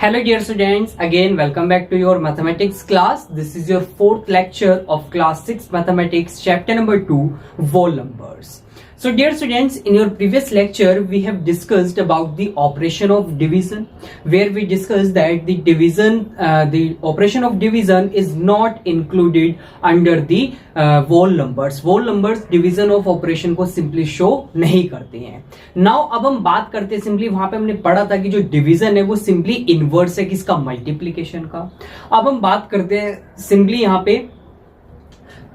Hello dear students, again welcome back to your mathematics class. This is your fourth lecture of class 6 mathematics chapter number 2 whole numbers. So dear students, in your previous lecture we have discussed about the operation of division, where we discussed that the operation of division is not included under the whole numbers. Whole numbers division of operation को simply show नहीं करते हैं. Now अब हम बात करते हैं simply, वहां पे हमने पढ़ा था कि जो division है वो simply inverse है किसका, multiplication का. अब हम बात करते हैं simply यहाँ पे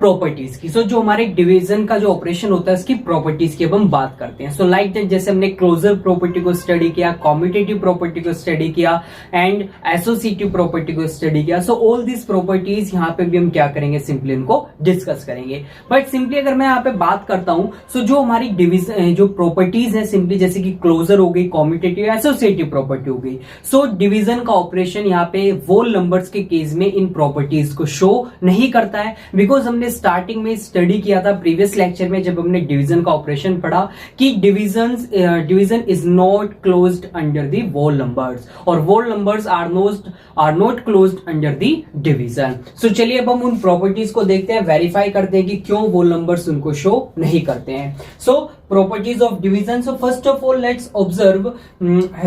प्रॉपर्टीज की. सो जो हमारे डिवीजन का जो ऑपरेशन होता है उसकी प्रॉपर्टीज की अब हम बात करते हैं. सो लाइक दैट, जैसे हमने क्लोजर प्रॉपर्टी को स्टडी किया, कॉम्यूटेटिव प्रॉपर्टी को स्टडी किया एंड एसोसिएटिव प्रॉपर्टी को स्टडी किया. सो ऑल दिस प्रॉपर्टीज यहाँ पे भी हम क्या करेंगे, सिंपली इनको डिस्कस करेंगे. बट सिंपली अगर मैं यहाँ पे बात करता हूं, सो जो हमारी डिवीजन जो प्रॉपर्टीज है सिंपली, जैसे कि क्लोजर हो गई, कॉम्यूटेटिव, एसोसिएटिव प्रॉपर्टी हो गई. सो डिवीजन का ऑपरेशन यहाँ पे होल नंबर्स के केस में इन प्रॉपर्टीज को शो नहीं करता है, बिकॉज हमने स्टार्टिंग में स्टडी किया था प्रीवियस लेक्चर में जब हमने डिवीजन का ऑपरेशन पढ़ा कि division is not closed under the whole numbers और whole numbers are not closed under the division. So चलिए अब हम उन प्रॉपर्टीज को देखते हैं, वेरीफाई करते हैं कि क्यों होल नंबर्स उनको शो नहीं करते हैं. सो properties of division. So first of all let's observe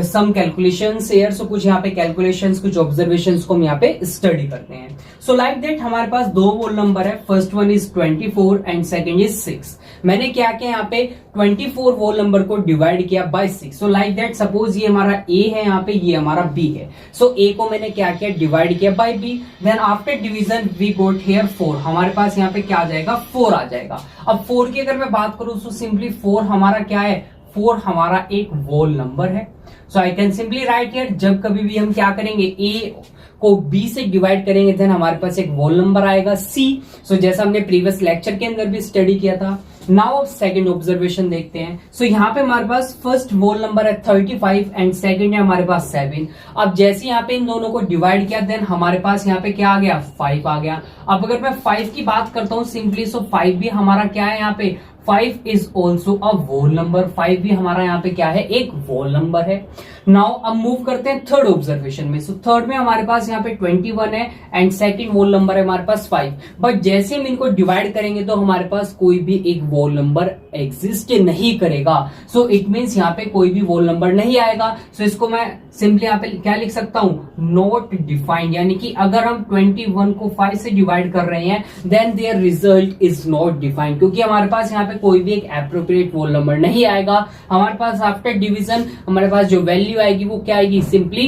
some calculations here. So कुछ यहाँ पे calculations, कुछ observations को हम यहाँ पे study करते हैं. So like that हमारे पास दो whole number है, first one is 24 and second is 6. मैंने क्या किया यहाँ पे 24 whole number को divide किया by 6. So like that suppose ये हमारा A है, यहाँ पे ये हमारा B है. So A को मैंने क्या किया, divide किया by B. Then after division we got here 4. हमारे पास यहाँ पे क्या आ जाएगा, 4 आ जाएगा. अब 4 की अगर मैं बात करूं तो सिंपली 4 हमारा क्या है, 4 हमारा एक होल नंबर है. So I can simply write here, जब कभी भी हम क्या करेंगे, ए को बी से डिवाइड करेंगे देन हमारे पास एक होल नंबर आएगा सी. सो जैसा हमने प्रीवियस लेक्चर के अंदर भी स्टडी किया था. नाउ सेकंड ऑब्जर्वेशन देखते हैं. सो यहाँ पे हमारे पास फर्स्ट होल नंबर है 35 एंड सेकंड है हमारे पास 7. अब जैसे यहाँ पे इन दोनों को डिवाइड किया देन हमारे पास यहाँ पे क्या आ गया, 5 आ गया. अब अगर मैं 5 की बात करता हूँ सिंपली, सो 5 भी हमारा क्या है, यहाँ पे 5 is also a whole number. 5 भी हमारा यहाँ पे क्या है, एक होल नंबर है. नाउ अब मूव करते हैं थर्ड ऑब्जर्वेशन में. सो थर्ड में हमारे पास यहाँ पे 21 है एंड सेकंड होल नंबर है हमारे पास 5. बट जैसे हम इनको डिवाइड करेंगे तो हमारे पास कोई भी एक होल नंबर एग्जिस्ट नहीं करेगा. सो इट मीन्स यहाँ पे कोई भी होल नंबर नहीं आएगा. सो इसको मैं सिंपली यहाँ पे क्या लिख सकता हूं, नॉट डिफाइंड. यानी कि अगर हम 21 को 5 से डिवाइड कर रहे हैं then their result is not defined, क्योंकि हमारे पास यहाँ पे कोई भी एक एप्रोप्रिएट होल नंबर नहीं आएगा. हमारे पास आफ्टर डिवीजन हमारे पास जो वैल्यू आएगी वो क्या आएगी, सिंपली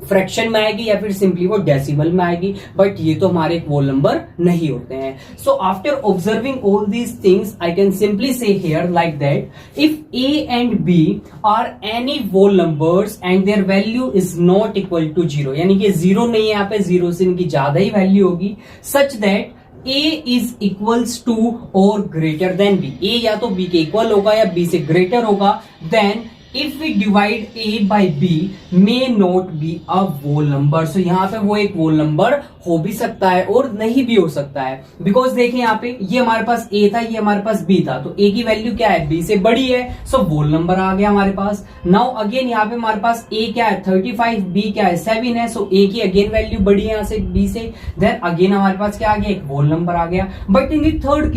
फ्रैक्शन में आएगी या फिर सिंपली वो डेसिमल में आएगी. बट ये तो हमारे एक होल नंबर नहीं होते हैं. So after observing all these things I can simply say here like that if A and B are any whole numbers and their value is not equal to 0, यानी कि 0 नहीं है यहाँ पे, 0 से इनकी ज्यादा ही वैल्यू होगी, such that A is equals to or greater than B. A या तो B के इक्वल होगा या B से ग्रेटर होगा. Then if we divide A by B may not be a whole number. So यहाँ पे वो एक whole number हो भी सकता है और नहीं भी हो सकता है. बिकॉज देखिए यहाँ पे ये हमारे पास A था, ये हमारे पास B था, तो A की वैल्यू क्या है, B से बड़ी है. सो होल नंबर आ गया हमारे पास. नाउ अगेन यहाँ पे हमारे पास A क्या है 35, B क्या है 7 है. सो A की अगेन वैल्यू बड़ी है यहाँ से B से. देन अगेन हमारे पास क्या आ गया, एक होल नंबर आ गया. But in the third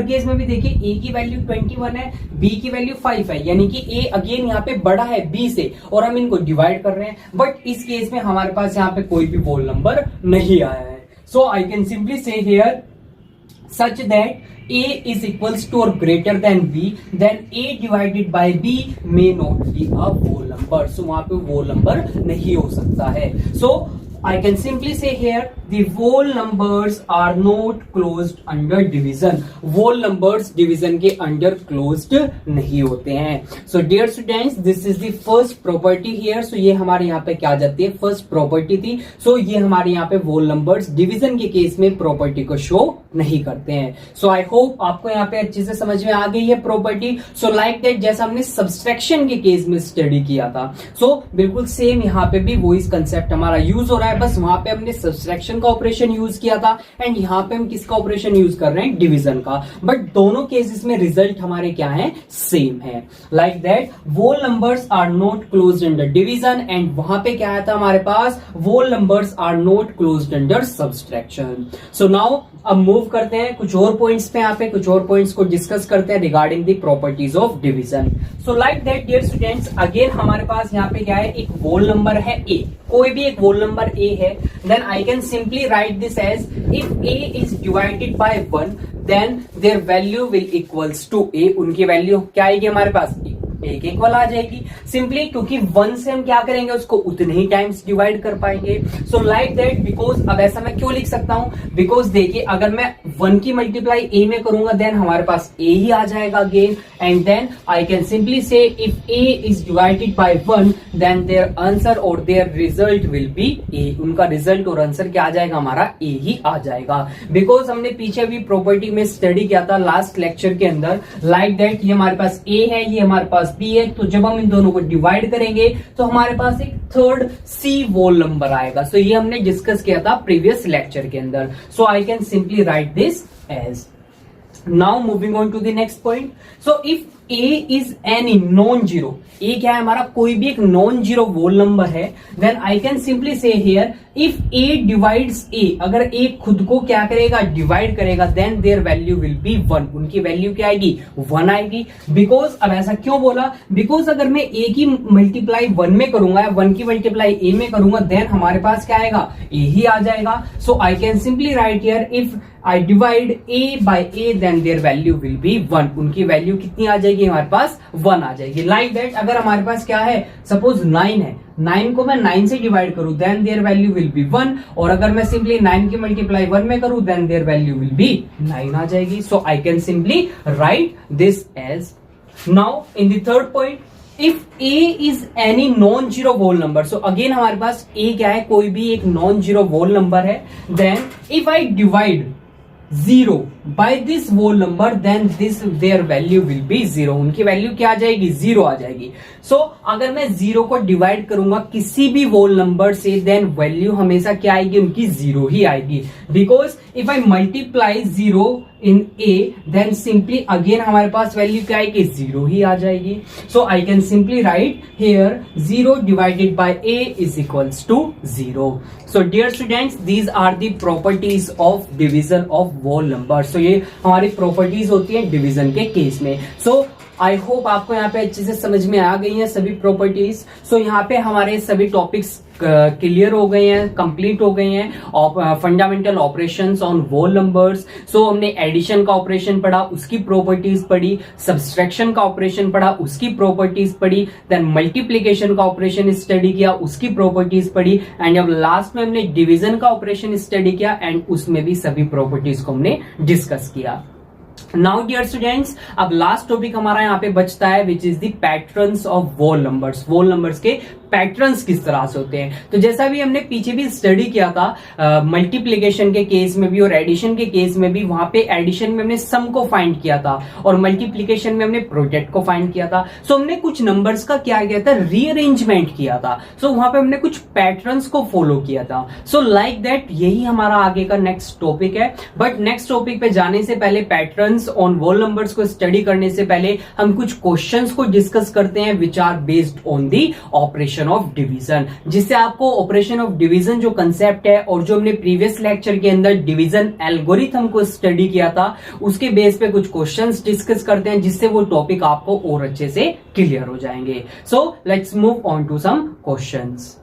case में भी देखिए A की वैल्यू 21 है, B की वैल्यू 5 है, यानी कि A अगेन यहाँ पे बड़ा है B से और हम इनको डिवाइड कर रहे हैं. बट इस केस में हमारे पास यहाँ पे कोई भी होल नंबर नहीं आया है. So I can simply say here such that A is equals to or greater than B, then A divided by B may not be a whole number. So वहां पे whole number नहीं हो सकता है. So I can simply say here the whole numbers are not closed under division. whole numbers division के under closed नहीं होते हैं. So dear students, this is the first property here. So ये हमारे यहाँ पे क्या आ जाती है, first property थी. So ये हमारे यहाँ पे whole numbers division के केस में property को show नहीं करते हैं। सो आई होप आपको यहाँ पे अच्छे से समझ में आ गई है प्रॉपर्टी। सो लाइक दैट जैसा हमने सब्सट्रैक्शन के केस में स्टडी किया था, सो बिल्कुल सेम यहाँ पे भी वही कंसेप्ट हमारा यूज हो रहा है, बस वहां पे हमने सब्सट्रैक्शन का ऑपरेशन यूज किया था एंड यहाँ पे हम किसका ऑपरेशन यूज कर रहे हैं, डिवीजन का। बट दोनों केसेस में रिजल्ट हमारे क्या है, सेम है। Like that whole numbers are not closed under division and वहां पे क्या आया था हमारे पास, whole numbers are not closed under subtraction। so now अब मूव करते हैं कुछ और पॉइंट्स पे, यहाँ पे कुछ और पॉइंट्स को डिस्कस करते हैं regarding the properties of division. So like that dear students, again हमारे पास यहाँ पे क्या है, एक whole नंबर है a, कोई भी एक whole नंबर a है, then I can simply write this as if a is divided by 1 then their value will equals to a। उनकी वैल्यू क्या आएगी हमारे पास, एक इक्वल आ जाएगी, सिंपली क्योंकि 1 से हम क्या करेंगे, उसको उतने ही टाइम्स डिवाइड कर पाएंगे। सो लाइक दैट बिकॉज, अब ऐसा मैं क्यों लिख सकता हूं, बिकॉज देखिए अगर मैं 1 की मल्टीप्लाई a में करूंगा देन हमारे पास a ही आ जाएगा again, and then I can simply say if a is divided by 1 then their answer और their result will be a। उनका रिजल्ट और आंसर क्या आ जाएगा, हमारा a ही आ जाएगा, बिकॉज हमने पीछे भी प्रॉपर्टी में स्टडी किया था लास्ट लेक्चर के अंदर। लाइक दैट ये हमारे पास a है, ये हमारे पास b है, तो जब हम इन दोनों को डिवाइड करेंगे तो हमारे पास एक थर्ड c whole नंबर आएगा। सो ये हमने डिस्कस किया था प्रीवियस लेक्चर के अंदर। So I can simply write this as, now moving on to the next point. So if a is any non zero, a क्या है हमारा, कोई भी एक नॉन जीरो whole नंबर है, then I can simply say here if a divides a, अगर a खुद को क्या करेगा, डिवाइड करेगा, then their value will be 1। उनकी वैल्यू क्या आएगी, 1 आएगी। बिकॉज अब ऐसा क्यों बोला, बिकॉज अगर मैं a की मल्टीप्लाई 1 में करूंगा या 1 की मल्टीप्लाई a में करूंगा देन हमारे पास क्या आएगा, a ही आ जाएगा। So I can simply write here if I divide a by a then their value will be 1। उनकी वैल्यू कितनी आ जाएगी, हमारे पास 1 आ जाएगी। लाइक दैट अगर हमारे पास क्या है, सपोज 9 है, 9 को मैं 9 से डिवाइड करूं then their value will be 1, और अगर मैं सिंपली 9 की मल्टीप्लाई 1 में करूं then their value will be 9 आ जाएगी। So I can simply write this as, now in the third point, if a is any non zero whole number. So again हमारे पास a क्या है, कोई भी एक नॉन जीरो whole नंबर है, then if I divide 0 by this whole number then this their value will be 0। उनकी value क्या आ जाएगी, 0 आ जाएगी। सो अगर मैं 0 को डिवाइड करूंगा किसी भी whole नंबर से देन वैल्यू हमेशा क्या आएगी, उनकी 0 ही आएगी। Because if I multiply 0 in a then simply again हमारे पास वैल्यू क्या आएगी, 0 ही आ जाएगी। So I can simply write here 0 divided by a is equals to 0। So dear students, these are the properties of division of whole number. So ये हमारी properties होती है डिवीजन के केस में। सो आई होप आपको यहाँ पे अच्छे से समझ में आ गई हैं सभी प्रॉपर्टीज। सो यहाँ पे हमारे सभी टॉपिक्स क्लियर हो गए हैं, कंप्लीट हो गए हैं। Fundamental operations on whole numbers. So हमने एडिशन का ऑपरेशन पढ़ा, उसकी प्रॉपर्टीज पढ़ी, सब्सट्रैक्शन का ऑपरेशन पढ़ा, उसकी प्रॉपर्टीज पढ़ी, देन मल्टीप्लीकेशन का ऑपरेशन स्टडी किया, उसकी प्रॉपर्टीज पढ़ी, एंड अब लास्ट में हमने डिवीजन का ऑपरेशन स्टडी किया एंड उसमें भी सभी प्रॉपर्टीज को हमने डिस्कस किया। नाउ डियर स्टूडेंट्स, अब लास्ट टॉपिक हमारा यहाँ पे बचता है विच is the patterns of whole numbers. whole numbers के पैटर्न्स किस तरह से होते हैं, तो जैसा भी हमने पीछे भी स्टडी किया था मल्टीप्लीकेशन के केस में भी और एडिशन के केस में भी, वहां पे एडिशन में हमने सम को फाइंड किया था और मल्टीप्लीकेशन में हमने प्रोडक्ट को फाइंड किया था। सो हमने कुछ नंबर्स का क्या किया था, रीअरेंजमेंट किया था। सो वहां पे हमने कुछ पैटर्न्स को फॉलो किया था। सो लाइक दैट यही हमारा आगे का नेक्स्ट टॉपिक है। बट नेक्स्ट टॉपिक पे जाने से पहले, पैटर्न्स ऑन whole नंबर्स को स्टडी करने से पहले हम कुछ क्वेश्चंस को डिस्कस करते हैं which are based on the operation of division, जिससे आपको ऑपरेशन ऑफ डिवीजन जो कंसेप्ट है और जो हमने प्रीवियस लेक्चर के अंदर डिवीजन एल्गोरिथम को स्टडी किया था उसके बेस पे कुछ क्वेश्चंस डिस्कस करते हैं, जिससे वो टॉपिक आपको और अच्छे से क्लियर हो जाएंगे। So let's move on to some questions.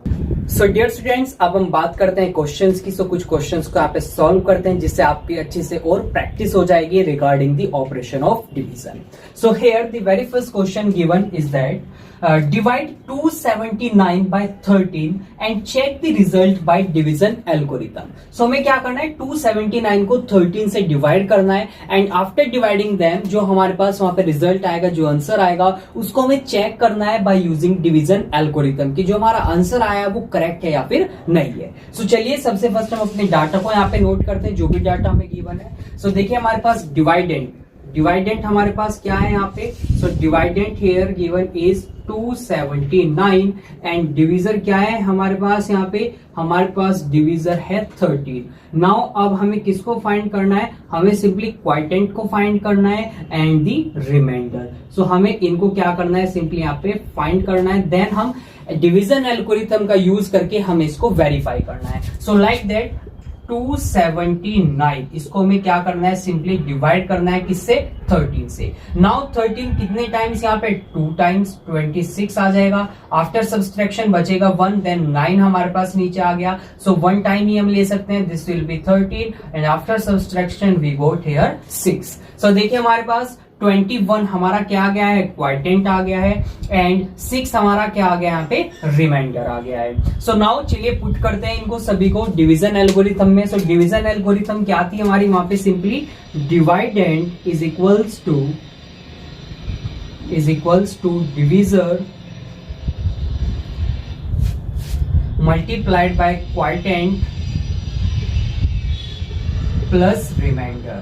So dear students, अब हम बात करते हैं क्वेश्चंस की। सो कुछ क्वेश्चंस को आप सॉल्व करते हैं जिससे आपकी अच्छे से और प्रैक्टिस हो जाएगी regarding the operation of division. So here the very first question given is that divide 279 by 13 and check the result by division algorithm। So हमें क्या करना है, 279 को 13 से डिवाइड करना है एंड आफ्टर डिवाइडिंग देम जो हमारे पास वहां पे रिजल्ट आएगा, जो आंसर आएगा, उसको हमें चेक करना है बाय यूजिंग डिवीजन एल्गोरिथम कि जो हमारा आंसर आया वो करेक्ट है या फिर नहीं है। सो चलिए सबसे फर्स्ट हम अपने डाटा को यहाँ पे नोट करते हैं, जो भी डाटा हमें गिवन है। सो देखिए हमारे पास डिवाइडेंट हमारे पास क्या है यहाँ पे। So dividend here given is 279 and divisor क्या है हमारे पास यहाँ पे, हमारे पास डिवीजर है 13। नाउ अब हमें किसको फाइंड करना है, हमें सिंपली क्वाइटेंट को फाइंड करना है एंड दी रिमाइंडर। सो हमें इनको क्या करना है, सिंपली यहाँ पे फाइंड करना है, देन हम डिवीजन एल्गोरिथम का यूज करके हमें इसको वेरीफाई करना है। सो लाइक दैट 279 इसको हमें क्या करना है, सिंपली डिवाइड करना है किससे, 13 से। नाउ 13 कितने टाइम्स, यहाँ पे 2 टाइम्स 26 आ जाएगा। आफ्टर सब्सट्रैक्शन बचेगा 1, देन 9 हमारे पास नीचे आ गया। सो 1 टाइम ही हम ले सकते हैं, this will be 13 and after subtraction we got here 6। So देखिए हमारे पास 21 हमारा क्या आ गया है, क्वाइटेंट आ गया है एंड 6 हमारा क्या आ गया यहाँ पे, रिमाइंडर आ गया है। सो नाउ चलिए पुट करते हैं इनको सभी को डिवीजन एल्गोरिथम में। सो डिवीजन एल्गोरिथम क्या थी हमारी, वहां पे simply dividend is equals to divisor multiplied by quotient plus remainder.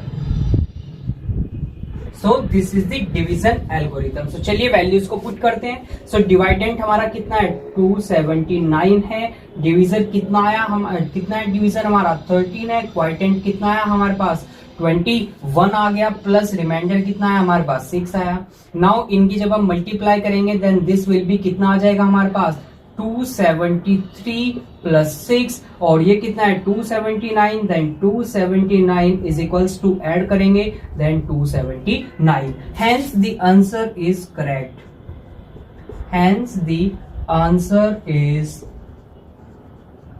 So this is the division algorithm. So चलिए वैल्यूज को पुट करते हैं। सो डिवाइडेंट हमारा कितना है, 279 है। डिवीजर कितना आया, कितना है डिवीजर हमारा, 13 है। क्वाइटेंट कितना आया हमारे पास, 21 आ गया, प्लस रिमाइंडर कितना है हमारे पास, 6 आया। नाउ इनकी जब हम मल्टीप्लाई करेंगे देन दिस विल बी कितना आ जाएगा हमारे पास, 273 प्लस 6 और ये कितना है 279, then 279 is equals to add करेंगे then 279। Hence the answer is correct, hence the answer is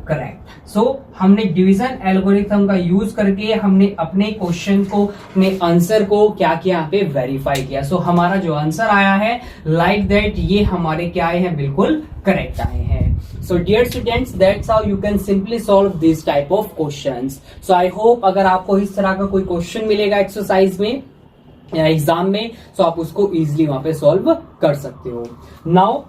correct. So हमने डिवीजन एल्गोरिथम का यूज करके हमने अपने क्वेश्चन को, अपने आंसर को क्या किया, यहाँ पे वेरीफाई किया। सो हमारा जो आंसर आया है लाइक दैट, ये हमारे क्या आए हैं, बिल्कुल करेक्ट आए हैं। So dear students, that's how you can simply solve this type of questions. So I hope अगर आपको इस तरह का कोई क्वेश्चन मिलेगा एक्सरसाइज में या एग्जाम में, तो आप उसको इजिली वहां पे सॉल्व कर सकते हो। Now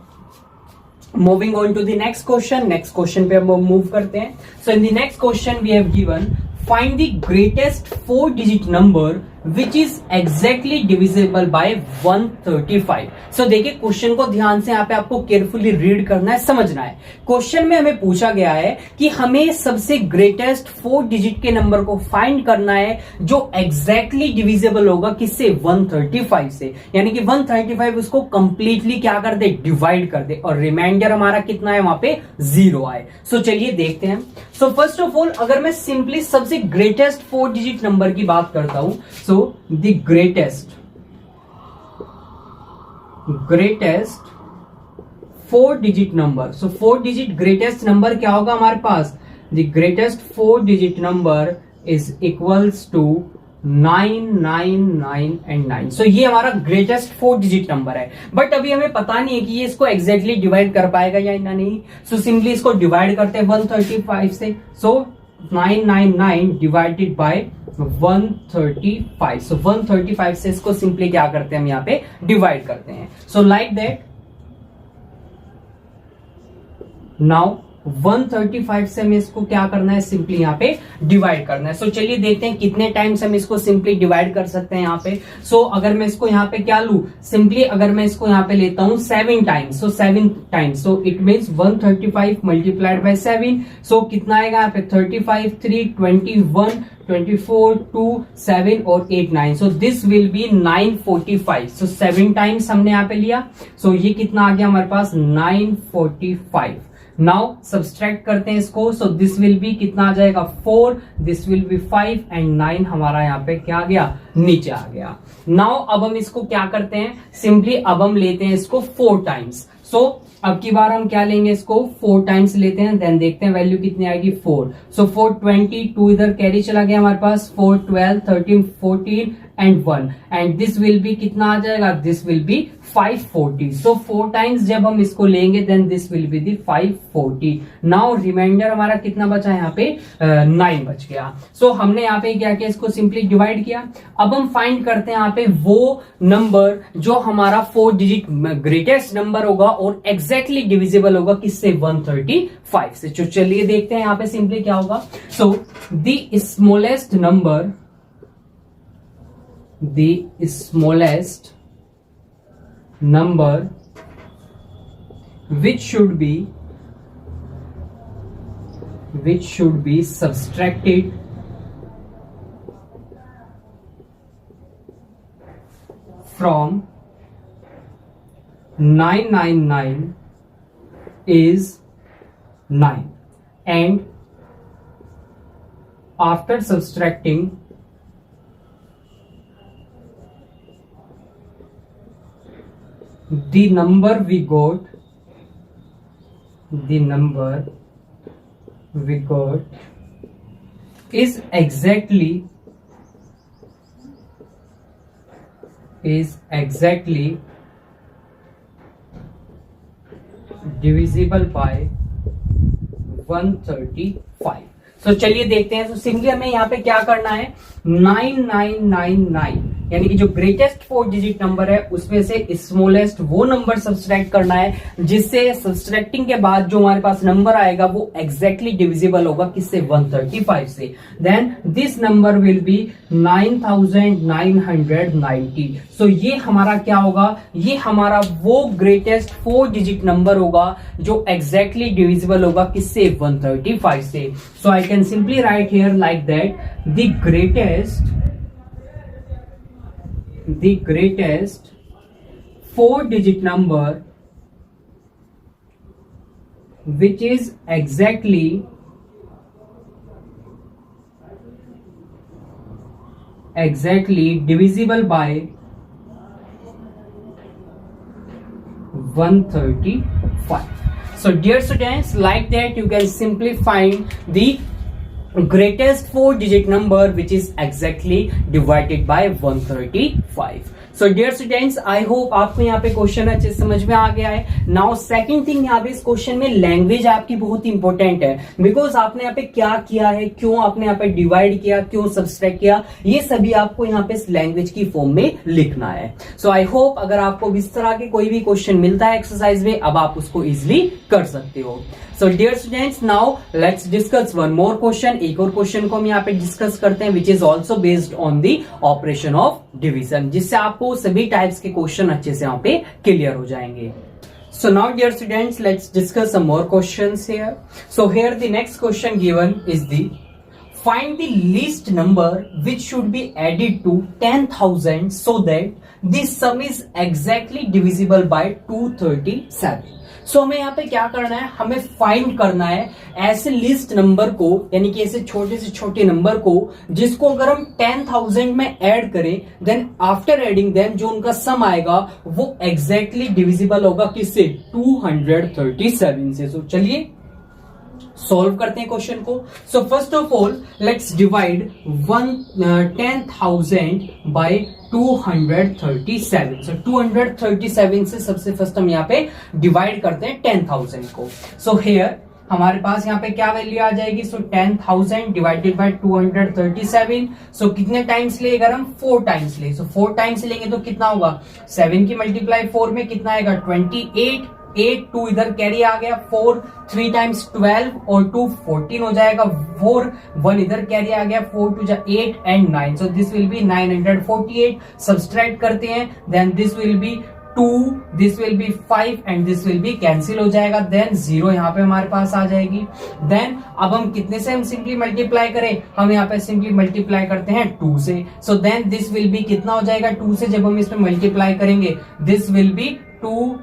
moving on to the next question पे हम मूव करते हैं। So in the next question we have given find the greatest 4 digit number which is exactly divisible by 135। So देखिए क्वेश्चन को ध्यान से यहाँ पे आपको केयरफुली रीड करना है, समझना है। क्वेश्चन में हमें पूछा गया है कि हमें सबसे ग्रेटेस्ट 4 डिजिट के नंबर को फाइंड करना है जो एग्जैक्टली डिविजिबल होगा किससे, 135 से। यानी कि 135 उसको कंप्लीटली क्या कर दे, डिवाइड कर दे, और रिमाइंडर हमारा कितना है वहां पे 0 आए। सो चलिए देखते हैं। सो फर्स्ट ऑफ ऑल अगर मैं सिंपली सबसे ग्रेटेस्ट 4 डिजिट नंबर की बात करता हूं, so the greatest 4 digit number, so 4 digit greatest number क्या होगा हमारे पास, the greatest 4 digit number is equals to 999 and 9। so ये हमारा ग्रेटेस्ट 4 डिजिट नंबर है, बट अभी हमें पता नहीं है कि ये इसको एग्जैक्टली डिवाइड कर पाएगा या नहीं। सो सिंपली इसको डिवाइड करते हैं 135 से। सो 999 डिवाइडेड बाय 135। सो 135 से इसको सिंपली क्या करते हैं हम यहाँ पे डिवाइड करते हैं। सो लाइक दैट नाउ 135 से हमें इसको क्या करना है, सिंपली यहाँ पे डिवाइड करना है। सो चलिए देखते हैं कितने टाइम्स हम इसको सिंपली डिवाइड कर सकते हैं यहाँ पे। सो अगर मैं इसको यहाँ पे क्या लू, सिंपली अगर मैं इसको यहाँ पे लेता हूँ 7 times, so 7 times, so it means 135 multiplied by 7। सो कितना आएगा यहाँ पे 35, 3, 21, 24, 2, 7 और 8, 9। So this will B 945। So 7 times हमने यहाँ पे लिया। सो ये कितना आ गया हमारे पास 945। नाउ सब्सट्रैक्ट करते हैं इसको। सो दिस विल बी कितना आ जाएगा 4, दिस विल बी 5 एंड 9 हमारा यहाँ पे क्या आ गया, नीचे आ गया। नाउ अब हम इसको क्या करते हैं, सिंपली अब हम लेते हैं इसको 4 टाइम्स। सो अब की बार हम क्या लेंगे, इसको 4 टाइम्स लेते हैं, देन देखते हैं वैल्यू कितनी आएगी 4। सो 4 20, 2 इधर कैरी चला गया हमारे पास, 4 12, 13 14 and 1 and this will be कितना आ जाएगा, this will be 540. So 4 times जब हम इसको लेंगे then this will be the 540. Now reminder हमारा कितना बचा यहाँ पे 9 बच गया. सो हमने यहाँ पे क्या किया, इसको सिंपली डिवाइड किया. अब हम फाइंड करते हैं यहाँ पे वो नंबर जो हमारा 4 डिजिट ग्रेटेस्ट नंबर होगा और एग्जैक्टली डिविजिबल होगा किससे, 135 से. तो चलिए देखते हैं यहाँ पे सिंपली क्या होगा. So the smallest number, the smallest number which should be subtracted from 999 is 9, and after subtracting the number we got is exactly divisible by 135. सो चलिए देखते हैं. तो सिंपली हमें यहाँ पे क्या करना है, 9999 यानी कि जो ग्रेटेस्ट 4 डिजिट नंबर है उसमें से स्मॉलेस्ट वो नंबर सब्सट्रैक्ट करना है जिससे सब्सट्रैक्टिंग के बाद जो हमारे पास नंबर आएगा वो एग्जैक्टली डिविजिबल होगा किससे, 135 से. Then this number will be 9990. So ये हमारा क्या होगा, ये हमारा वो ग्रेटेस्ट 4 डिजिट नंबर होगा जो एग्जैक्टली डिविजिबल होगा किससे, 135 से. So I can simply write here like that the greatest 4 digit number which is exactly divisible by 135. So dear students, like that you can simply find the greatest 4 digit number which is exactly divided by 135. So dear students, I hope आपको यहाँ पे question अच्छे से समझ में आ गया है. नाउ सेकंड थिंग, यहाँ पे इस क्वेश्चन में लैंग्वेज आपकी बहुत इंपॉर्टेंट है, बिकॉज आपने यहाँ पे क्या किया है, क्यों आपने यहाँ पे डिवाइड किया, क्यों सब्सट्रैक्ट किया, ये सभी आपको यहाँ पे इस लैंग्वेज की फॉर्म में लिखना है. सो आई होप अगर आपको इस तरह के कोई भी क्वेश्चन मिलता है एक्सरसाइज में, अब आप उसको इजिली कर सकते हो. So dear students, now let's discuss one more question. एक और क्वेश्चन को हम यहाँ पे डिस्कस करते हैं which is also based on the operation of division, जिससे आपको सभी टाइप्स के क्वेश्चन अच्छे से यहाँ पे क्लियर हो जाएंगे. So now dear students, let's discuss some more questions here. So here the next question given is the find the least number which should be added to 10,000 so that the sum is exactly divisible by 237. सो हमें यहाँ पे क्या करना है, हमें find करना है ऐसे लिस्ट नंबर को, यानी कि ऐसे छोटे से छोटे नंबर को जिसको अगर हम 10,000 में ऐड करें देन आफ्टर एडिंग देम जो उनका सम आएगा वो एग्जैक्टली डिविजिबल होगा किससे, 237 से. सो चलिए सॉल्व करते हैं क्वेश्चन को. So first of all let's divide 10,000 by 237. So 237 से सबसे फर्स्ट हम यहाँ पे डिवाइड करते हैं 10,000 को. सो हेयर हमारे पास यहाँ पे क्या वैल्यू आ जाएगी, सो 10,000 डिवाइडेड बाय 237. सो कितने टाइम्स ले, अगर हम 4 टाइम्स ले, सो 4 टाइम्स लेंगे तो कितना होगा, 7 की मल्टीप्लाई 4 में कितना आएगा, 28. 8 2 इधर कैरी आ गया, 4 3 टाइम्स 12 और 2 14 हो जाएगा, 4 1 इधर कैरी आ गया, 4 2 8 and 9. So this will be 948. Subtract करते हैं then this will be 2, this will be 5 and this will be cancel हो जाएगा. देन 0 यहाँ पे हमारे पास आ जाएगी. देन अब हम कितने से हम सिंपली मल्टीप्लाई करें, हम यहाँ पे सिंपली मल्टीप्लाई करते हैं 2 से. So then this will be कितना हो जाएगा, 2 से जब हम इसमें मल्टीप्लाई करेंगे this will be 2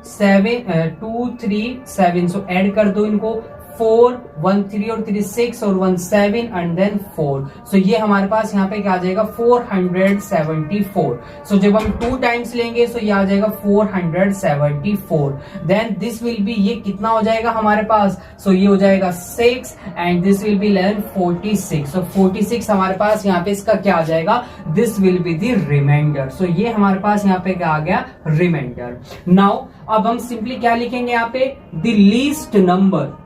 3 7. So add कर दो इनको, 4, 1 3 और 3 6 और 1 7 एंड देन 4. सो ये हमारे पास यहाँ पे क्या आ जाएगा 474. सो जब हम 2 टाइम्स लेंगे तो ये आ जाएगा 474. देन दिस विल बी, ये कितना हो जाएगा हमारे पास, सो ये हो जाएगा 6 and this will be 11 46. So 46 हमारे पास यहाँ पे इसका क्या आ जाएगा, this will be the remainder. So ये हमारे पास यहाँ पे क्या आ गया, रिमाइंडर. नाउ अब हम सिंपली क्या लिखेंगे यहाँ पे, the least number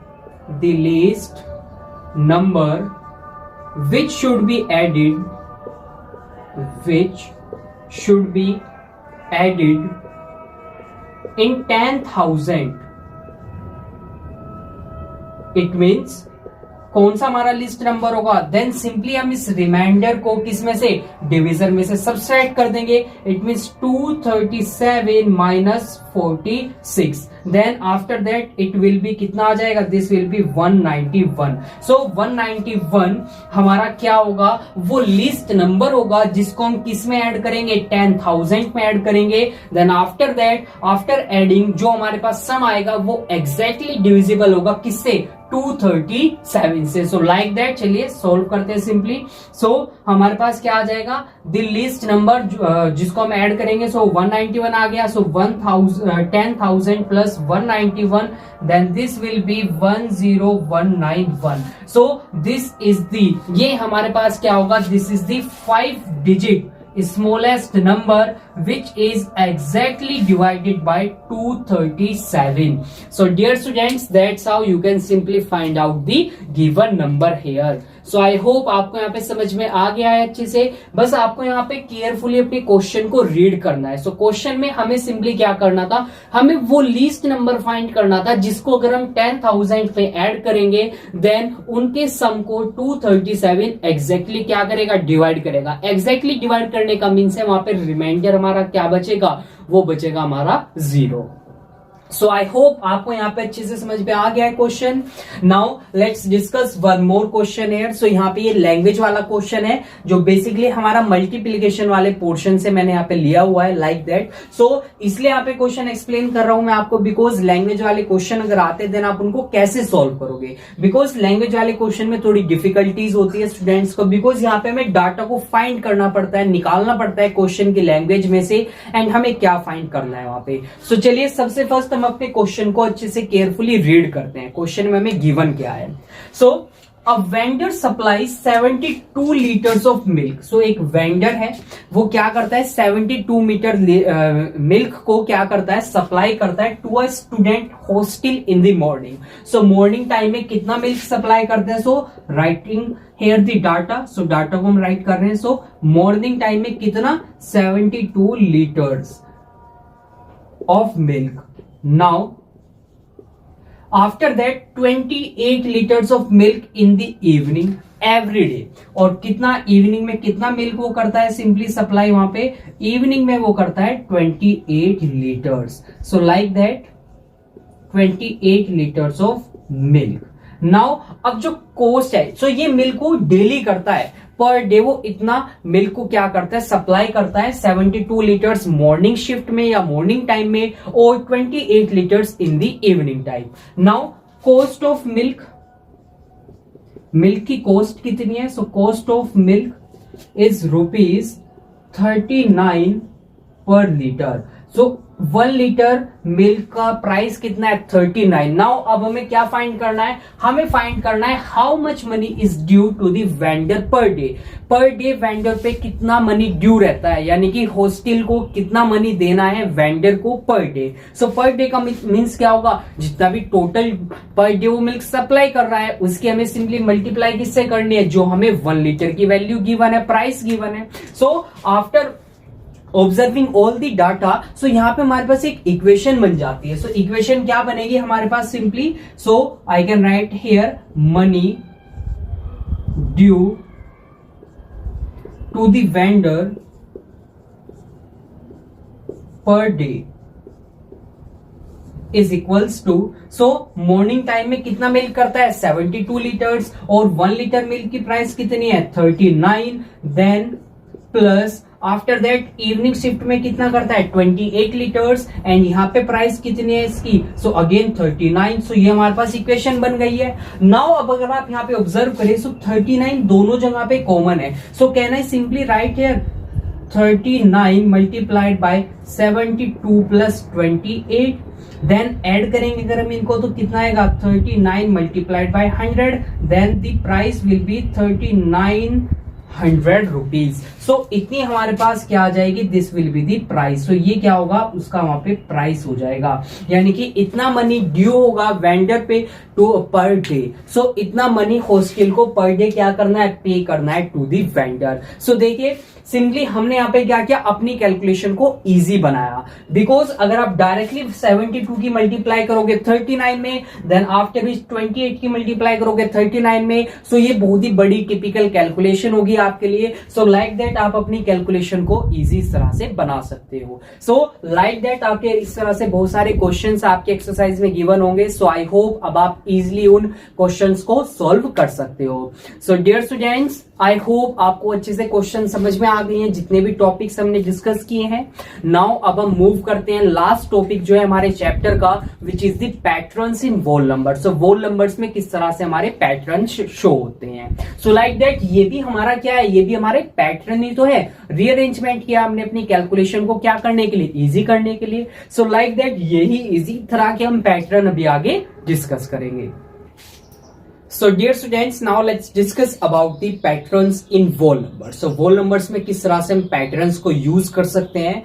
which should be added in 10,000. It means कौन सा हमारा लिस्ट नंबर होगा, देन सिंपली हम इस रिमाइंडर को किस में से, डिविजर में से सब्सट्रैक्ट कर देंगे. It means 237 minus 46. Then after that it will be कितना आ जाएगा, दिस विल बी 191. सो 191 हमारा क्या होगा, वो लिस्ट नंबर होगा जिसको हम किस में ऐड करेंगे, 10,000 में ऐड करेंगे. Then after that, after adding जो हमारे पास सम आएगा वो एग्जैक्टली डिविजिबल होगा किससे, 237 से. सो लाइक दैट, चलिए सोल्व करते हैं सिंपली. सो हमारे पास क्या आ जाएगा, द लिस्ट नंबर जिसको हम ऐड करेंगे, सो 191 आ गया. So 10,000 plus 191, then this will be 10191. So this is the, ये हमारे पास क्या होगा, this is the 5 digit smallest number which is exactly divided by 237. So dear students, that's how you can simply find out the given number here. So I hope आपको यहाँ पे समझ में आ गया है अच्छे से. बस आपको यहाँ पे केयरफुली अपने क्वेश्चन को रीड करना है. सो क्वेश्चन में हमें सिंपली क्या करना था, हमें वो लीस्ट नंबर फाइंड करना था जिसको अगर हम 10,000 पे ऐड करेंगे देन उनके सम को 237 एग्जैक्टली क्या करेगा, डिवाइड करेगा. एग्जैक्टली डिवाइड करने का मीन्स है वहां पे रिमाइंडर हमारा क्या बचेगा, वो बचेगा हमारा 0. सो आई होप आपको यहाँ पे अच्छे से समझ में आ गया है question. Now let's discuss one more question here. So यहाँ पे ये लैंग्वेज वाला क्वेश्चन है जो बेसिकली हमारा मल्टीप्लीकेशन वाले पोर्शन से मैंने यहाँ पे लिया हुआ है, लाइक दैट. सो इसलिए यहाँ पे क्वेश्चन एक्सप्लेन कर रहा हूं मैं आपको, बिकॉज लैंग्वेज वाले क्वेश्चन अगर आते देन आप उनको कैसे सॉल्व करोगे, बिकॉज लैंग्वेज वाले क्वेश्चन में थोड़ी डिफिकल्टीज होती है स्टूडेंट्स को, बिकॉज यहाँ पे हमें डाटा को फाइंड करना पड़ता है, निकालना पड़ता है क्वेश्चन की लैंग्वेज में से, एंड हमें क्या फाइंड करना है वहां पे. सो चलिए सबसे फर्स्ट हम अपने क्वेश्चन को अच्छे से केयरफुली रीड करते हैं. क्वेश्चन में हमें गिवन क्या है. So a vendor supply 72 litres of milk. So एक वेंडर है, वो क्या करता है 72 मीटर मिल्क को क्या करता है, सप्लाई करता है to a student hostel in the morning. So morning time में कितना मिल्क सप्लाई करते हैं, so writing here the data. So data को हम राइट कर रहे हैं. सो मॉर्निंग टाइम में कितना, 72 litres of milk. Now, after that 28 liters of milk in the evening every day. और कितना इवनिंग में कितना मिल्क वो करता है, सिंपली सप्लाई वहां पे इवनिंग में वो करता है 28 litres. So like that 28 litres of milk. Now अब जो कोस्ट है, सो ये मिल्क को डेली करता है, पर डे वो इतना मिल्क को क्या करता है, सप्लाई करता है 72 लीटर्स मॉर्निंग शिफ्ट में या मॉर्निंग टाइम में, और 28 litres in the evening time. Now cost of milk, milk की कॉस्ट कितनी है, so cost of milk is ₹39 पर लीटर. सो 1 लीटर मिल्क का प्राइस कितना है, 39. नाउ अब हमें क्या फाइंड करना है, हमें फाइंड करना है how much money is due to the vendor per day. Per day vendor पे कितना मनी ड्यू रहता है, यानी कि हॉस्टल को कितना मनी देना है वेंडर को पर डे. सो पर डे का मीन्स क्या होगा, जितना भी टोटल पर डे वो मिल्क सप्लाई कर रहा है उसकी हमें सिंपली मल्टीप्लाई किससे करनी है, जो हमें 1 लीटर की वैल्यू गिवन है, प्राइस गिवन है. So after observing all the data, so यहां पे हमारे पास एक इक्वेशन बन जाती है. सो इक्वेशन क्या बनेगी हमारे पास, simply so I can write here money due to the vendor per day is equals to, so morning time में कितना मिल्क करता है 72 लीटर्स, और 1 लीटर मिल्क की प्राइस कितनी है 39, then plus after that evening shift में कितना करता है 28 लीटर्स एंड यहाँ पे प्राइस कितनी है इसकी, सो अगेन 39। सो ये हमारे पास इक्वेशन बन गई है। नाउ अब अगर आप यहाँ पे ऑब्जर्व करें सो 39 दोनों जगह पे कॉमन है। सो कहना है simply write here 39 multiplied by 72 plus 28, then add करेंगे अगर हम इनको तो कितना आएगा 39 multiplied by 100, then the price will be 3900 rupees. So इतनी हमारे पास क्या आ जाएगी, this will be the price. So ये क्या होगा, उसका वहां पे प्राइस हो जाएगा, यानी कि इतना मनी ड्यू होगा वेंडर पे टू पर डे। सो इतना मनी हॉस्टल को पर डे क्या करना है, पे करना है टू दी वेंडर। सो देखिए सिंपली हमने यहाँ पे क्या किया, अपनी कैलकुलेशन को इजी बनाया। बिकॉज अगर आप डायरेक्टली 72 की मल्टीप्लाई करोगे 39 में, देन आफ्टर विच 28 की मल्टीप्लाई करोगे 39 में, सो ये बहुत ही बड़ी टिपिकल कैलकुलेशन होगी आपके लिए। सो लाइक दैट आप अपनी कैलकुलेशन को इजी इस तरह से बना सकते हो। सो लाइक दैट आपके इस तरह से बहुत सारे क्वेश्चंस आपके एक्सरसाइज में गिवन होंगे। सो आई होप अब आप इजिली उन क्वेश्चंस को सॉल्व कर सकते हो। So dear students, I hope आपको अच्छे से क्वेश्चन समझ में आ गए हैं, जितने भी टॉपिक्स हमने डिस्कस किए हैं। नाउ अब हम मूव करते हैं लास्ट टॉपिक जो है हमारे चैप्टर का, which is the patterns in whole number. So whole numbers में किस तरह से हमारे पैटर्न शो होते हैं। सो लाइक दैट ये भी हमारा क्या है, ये भी हमारे पैटर्न ही तो है। रीअरेंजमेंट किया हमने अपनी कैलकुलेशन को क्या करने के लिए, इजी करने के लिए। सो लाइक दैट यही इजी तरह के हम पैटर्न अभी आगे डिस्कस करेंगे। So dear students, now let's discuss about the patterns in whole numbers. So whole numbers में किस तरह से हम patterns को use कर सकते हैं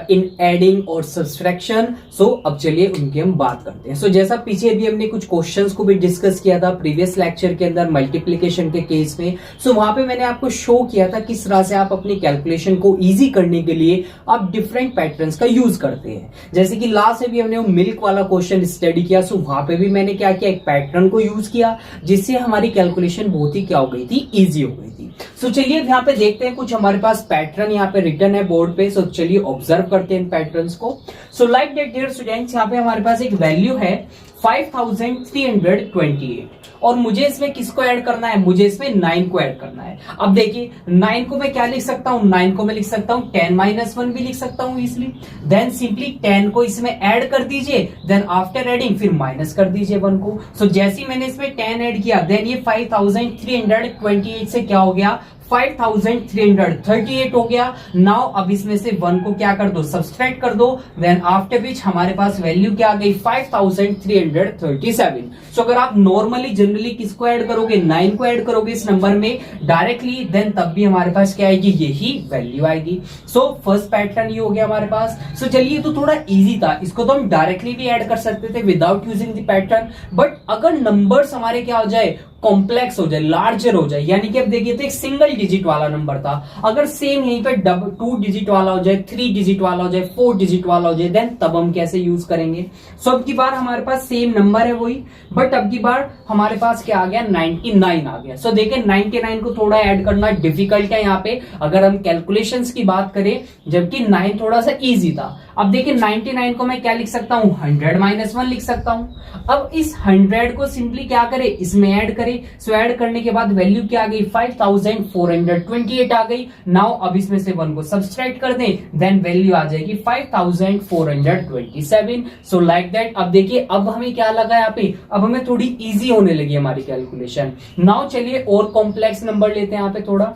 in adding और subtraction. So अब चलिए उनकी हम बात करते हैं। So जैसा पीछे अभी हमने कुछ questions को भी discuss किया था previous lecture के अंदर multiplication के केस में। So वहां पे मैंने आपको show किया था किस तरह से आप अपनी calculation को easy करने के लिए आप different patterns का use करते हैं। जैसे कि लास्ट में भी हमने मिल्क वाला क्वेश्चन स्टडी किया। सो वहां पे भी मैंने क्या किया, एक पैटर्न को यूज किया जिससे हमारी कैलकुलेशन बहुत ही क्या हो गई थी, इजी हो गई थी। सो चलिए यहाँ पे देखते हैं, कुछ हमारे पास पैटर्न यहाँ पे रिटर्न है बोर्ड पे। सो चलिए ऑब्जर्व करते हैं इन पैटर्न्स को। So like that dear students, यहाँ पे हमारे पास एक वैल्यू है 5328 और मुझे इसमें किसको ऐड करना है, मुझे इसमें 9 को ऐड करना है। अब देखिए 9 को मैं क्या लिख सकता हूं, 9 को मैं लिख सकता हूं 10 - 1 भी लिख सकता हूं इजिली। देन सिंपली 10 को इसमें ऐड कर दीजिए, देन आफ्टर एडिंग फिर माइनस कर दीजिए 1 को। सो जैसे ही मैंने इसमें 10 ऐड किया, देन ये 5328 से क्या हो गया, 5338 हो गया। नाउ अब इसमें से 1 को क्या कर दो, सब्सट्रैक्ट कर दो, देन आफ्टर विच हमारे पास वैल्यू क्या आ गई 5337। सो अगर आप नॉर्मली जनरली किसको ऐड करोगे, 9 को ऐड करोगे इस नंबर में डायरेक्टली, देन तब भी हमारे पास क्या आएगी, यही वैल्यू आएगी। सो फर्स्ट पैटर्न ये हो गया हमारे पास। सो चलिए तो थोड़ा इजी था, इसको तो हम डायरेक्टली भी ऐड कर सकते थे without using the pattern. But अगर नंबर्स हमारे क्या हो जाए, कॉम्प्लेक्स हो जाए, लार्जर हो जाए, यानी कि अब देखिए तो एक सिंगल डिजिट वाला नंबर था, अगर सेम यहीं पे 2 डिजिट वाला हो जाए, 3 डिजिट वाला हो जाए, 4 डिजिट वाला हो जाए, देन तब हम कैसे यूज करेंगे। सो अब की बार हमारे पास सेम नंबर है वही, बट अब की बार हमारे पास क्या आ गया, 99 आ गया। सो देखिए 99 को थोड़ा ऐड करना डिफिकल्ट है यहाँ पे अगर हम कैलकुलेशंस की बात करें, जबकि 9 थोड़ा सा इजी था। अब देखिए 99 को मैं क्या लिख सकता हूं, 100 - 1 लिख सकता हूं। अब इस 100 को सिंपली क्या करें, इसमें ऐड करें। सो ऐड करने के बाद वैल्यू क्या आ गई, 5428 आ गई। नाउ अब इसमें से 1 को सब्सट्रैक्ट कर दें, देन वैल्यू आ जाएगी 5427। सो लाइक दैट। अब देखिए अब हमें क्या लगा यहाँ पे, अब हमें थोड़ी इजी होने लगी हमारी कैलकुलेशन। नाउ चलिए और कॉम्प्लेक्स नंबर लेते हैं यहाँ पे थोड़ा।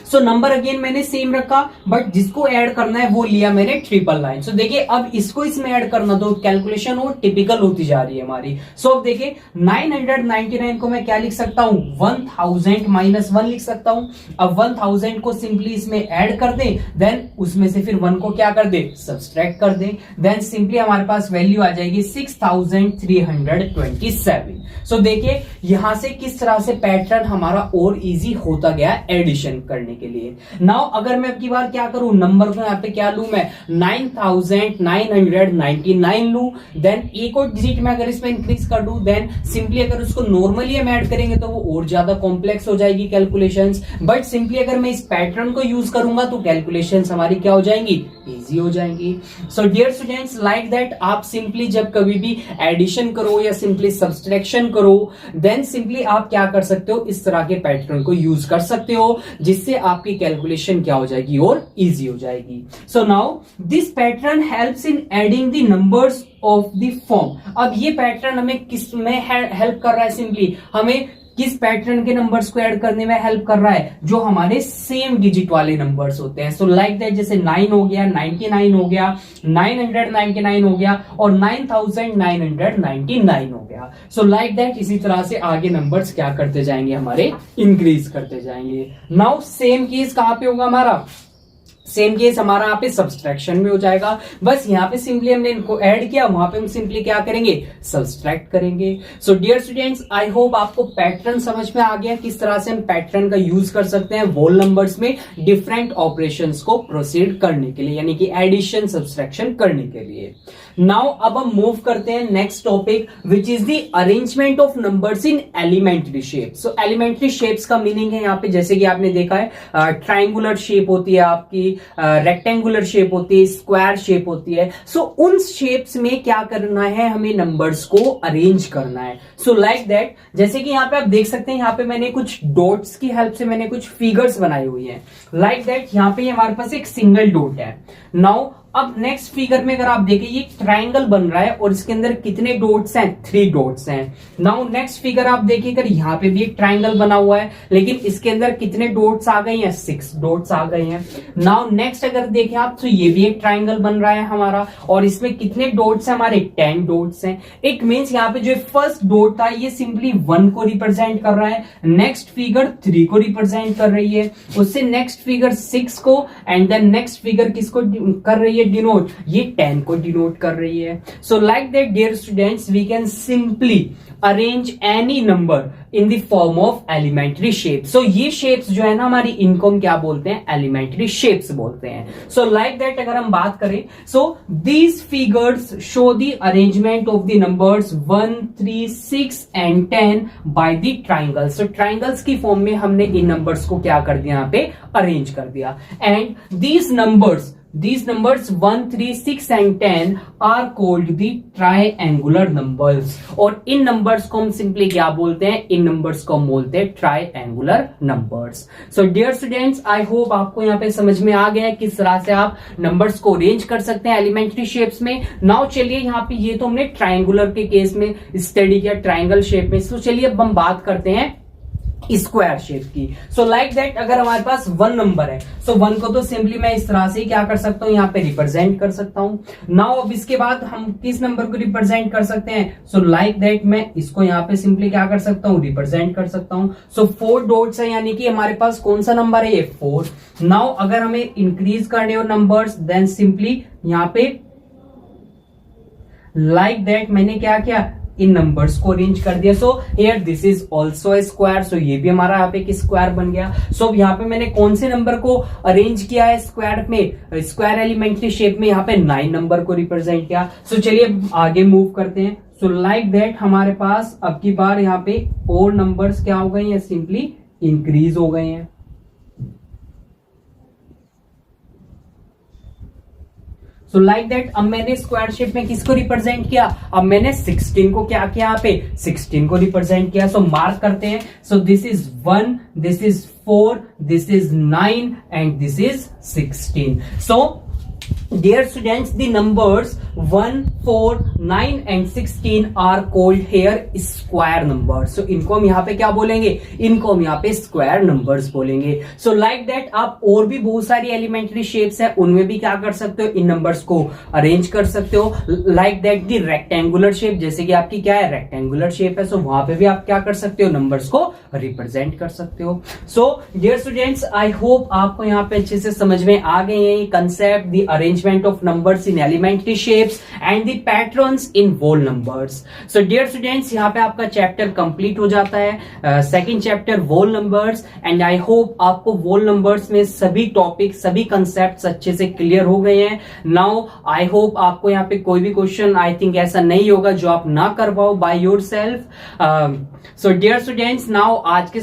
सो नंबर अगेन मैंने सेम रखा, बट जिसको ऐड करना है वो लिया मैंने 999। सो देखिए अब इसको इसमें ऐड करना, तो कैलकुलेशन वो टिपिकल होती जा रही है हमारी। सो अब देखिए 999 को मैं क्या लिख सकता हूं, 1000 - 1 लिख सकता हूं। अब 1000 को सिंपली इसमें ऐड कर दें, देन उसमें से फिर 1 को क्या कर दे, सब्सट्रैक्ट कर दें, देन सिंपली हमारे पास वैल्यू आ जाएगी 6327। सो देखिए यहां से किस तरह से पैटर्न हमारा और इजी होता गया एडिशन करने के लिए। नाउ अगर मैं अब की बार क्या करूं, नंबर को यहाँ पे क्या लूं मैं, 9999 लूं, देन एक और डिजिट में अगर इसमें इंक्रीज कर दूं, देन सिंपली अगर उसको नॉर्मली हम ऐड करेंगे तो वो और ज्यादा कॉम्प्लेक्स हो जाएगी कैलकुलेशंस। बट सिंपली अगर मैं इस पैटर्न को यूज करूंगा तो कैलकुलेशंस हमारी क्या हो जाएंगी, इजी इजी हो जाएंगी। So dear students, like that आप सिंपली जब कभी भी एडिशन करो या सिंपली सब्सट्रैक्शन करो, देन सिंपली आप क्या कर सकते हो, इस तरह के पैटर्न को यूज कर सकते हो, जिससे आपकी कैलकुलेशन क्या हो जाएगी और इजी हो जाएगी। So now this pattern helps in adding the numbers of the form. अब ये पैटर्न हमें किस में हेल्प कर रहा है, सिंपली हमें किस पैटर्न के नंबर्स को ऐड करने में हेल्प कर रहा है, जो हमारे सेम डिजिट वाले नंबर्स होते हैं। सो लाइक दैट जैसे 9 हो गया, 99 हो गया, 999 हो गया और 9999 हो गया। सो लाइक दैट इसी तरह से आगे नंबर्स क्या करते जाएंगे, हमारे इंक्रीज करते जाएंगे। नाउ सेम केस कहां पे होगा हमारा, सेम केस हमारा यहाँ पे सब्सट्रैक्शन में हो जाएगा। बस यहाँ पे सिंपली हमने इनको ऐड किया, वहां पे हम सिंपली क्या करेंगे, सब्सट्रैक्ट करेंगे। So dear students, I hope आपको पैटर्न समझ में आ गया, किस तरह से हम पैटर्न का यूज कर सकते हैं वोल नंबर्स में डिफरेंट ऑपरेशंस को प्रोसीड करने के लिए, यानी कि एडिशन सब्सट्रैक्शन करने के लिए। नाउ अब हम मूव करते हैं next topic, which is the arrangement of numbers in elementary shape. So elementary shapes का मीनिंग है यहाँ पे, जैसे कि आपने देखा है ट्राइंगुलर शेप होती है आपकी, रेक्टेंगुलर शेप होती है, स्क्वायर शेप होती है। सो उन शेप्स में क्या करना है, हमें नंबर्स को अरेंज करना है। सो लाइक दैट जैसे कि यहाँ पे आप देख सकते हैं, यहाँ पे मैंने कुछ डॉट्स की हेल्प से मैंने कुछ फिगर्स बनाई हुई है। लाइक दैट यहाँ पे हमारे पास एक सिंगल डॉट है। नाउ अब नेक्स्ट फिगर में अगर आप देखें, ये ट्राइंगल बन रहा है और इसके अंदर कितने डॉट्स हैं, 3 डॉट्स हैं। नाउ नेक्स्ट फिगर आप देखिए, अगर यहाँ पे भी एक ट्राइंगल बना हुआ है, लेकिन इसके अंदर कितने डॉट्स आ गए हैं, 6 डॉट्स आ गए हैं। नाउ नेक्स्ट अगर देखें आप, तो ये भी एक ट्राइंगल बन रहा है हमारा, और इसमें कितने डॉट्स हैं हमारे, 10 डॉट्स हैं। इट मींस यहाँ पे जो फर्स्ट डॉट था ये सिंपली 1 को रिप्रेजेंट कर रहा है, नेक्स्ट फिगर 3 को रिप्रेजेंट कर रही है, उससे नेक्स्ट फिगर 6 को, एंड देन नेक्स्ट फिगर किसको कर रही है, डिनोट, ये 10 को डिनोट कर रही है। So like that dear students, we can simply arrange any number in the form of elementary shape. So ये शेप्स जो है ना हमारी, इनको हम क्या बोलते हैं, एलिमेंट्री शेप्स बोलते हैं। सो लाइक दैट अगर हम बात करें, so these figures show the arrangement of the numbers 1, 3, 6 and 10 by the triangle. So triangles की फॉर्म में हमने इन नंबर्स को क्या कर दिया, यहाँ पे अरेंज कर दिया। And these numbers 1, 3, 6 and 10 are called the triangular numbers। और इन नंबर्स को हम सिंपली क्या बोलते हैं, इन नंबर्स को हम बोलते हैं triangular numbers. So dear students, I hope आपको यहाँ पे समझ में आ गया है किस तरह से आप नंबर्स को अरेंज कर सकते हैं एलिमेंट्री शेप्स में। नाउ चलिए यहाँ पे, ये तो हमने ट्राइंगुलर के केस में स्टडी किया, ट्राइंगल शेप में। सो चलिए अब हम बात करते हैं स्क्वायर शेप की। सो लाइक दैट अगर हमारे पास 1 नंबर है, सो 1 को तो सिंपली मैं इस तरह से क्या कर सकता हूं, यहाँ पे रिप्रेजेंट कर सकता हूं। नाउ अब इसके बाद हम किस नंबर को रिप्रेजेंट कर सकते हैं, सो लाइक दैट मैं इसको यहाँ पे सिंपली क्या कर सकता हूं, रिप्रेजेंट कर सकता हूं। सो 4 डॉट्स है, यानी कि हमारे पास कौन सा नंबर है, ये 4। नाउ अगर हमें इंक्रीज करने हो नंबर्स, देन सिंपली यहाँ पे लाइक दैट मैंने क्या किया, इन नंबर्स को अरेंज कर दिया। So here this is also a square, so ये भी हमारा यहाँ पे एक स्क्वायर बन गया। सो यहाँ पे मैंने कौन से नंबर को अरेंज किया है स्क्वायर में, स्क्वायर एलिमेंट्री शेप में, यहाँ पे 9 नंबर को रिप्रेजेंट किया। सो चलिए आगे मूव करते हैं। सो लाइक दैट हमारे पास अब की बार यहाँ पे और नंबर्स क्या हो गए हैं, सिंपली इंक्रीज हो गए हैं। सो लाइक दैट अब मैंने स्क्वायर शेप में किसको रिप्रेजेंट किया, अब मैंने 16 को क्या किया, यहाँ पे 16 को रिप्रेजेंट किया। सो मार्क करते हैं। सो this is 1, this is 4, this is 9 and this is 16। So dear students, the numbers 1, 4, 9 and 16 are called here square numbers। so इनको हम यहाँ पे क्या बोलेंगे, इनको हम यहाँ पे square numbers बोलेंगे। so like that आप और भी बहुत सारी एलिमेंट्री शेप्स है, उनमें भी क्या कर सकते हो, इन नंबर्स को अरेंज कर सकते हो। like that the rectangular shape, जैसे कि आपकी क्या है, रेक्टेंगुलर शेप है, सो वहां पे भी आप क्या कर सकते हो, नंबर्स को रिप्रेजेंट कर सकते हो। So dear students, I hope आपको यहाँ पे अच्छे से समझ में आ गए हैं concept, the arrangement of numbers in elementary shapes and the patterns in whole numbers। so dear students, यहाँ पे आपका चैप्टर कंप्लीट हो जाता है, second chapter whole numbers, and I hope आपको whole numbers में सभी टॉपिक, सभी कंसेप्ट्स अच्छे से क्लियर हो गए हैं। नाउ आई होप आपको यहाँ पे कोई भी क्वेश्चन आई थिंक ऐसा नहीं होगा जो आप ना कर पाओ by your so dear students, now आज के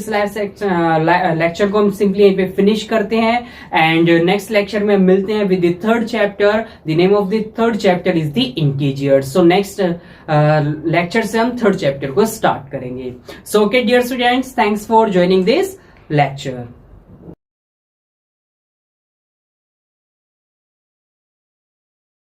लेक्चर को हम सिंपली यहीं पे फिनिश करते हैं, एंड नेक्स्ट लेक्चर में मिलते हैं with the third chapter chapter, the name of the third chapter is the integer. So next lecture से हम थर्ड चैप्टर को स्टार्ट करेंगे. So okay dear students, thanks for joining this lecture.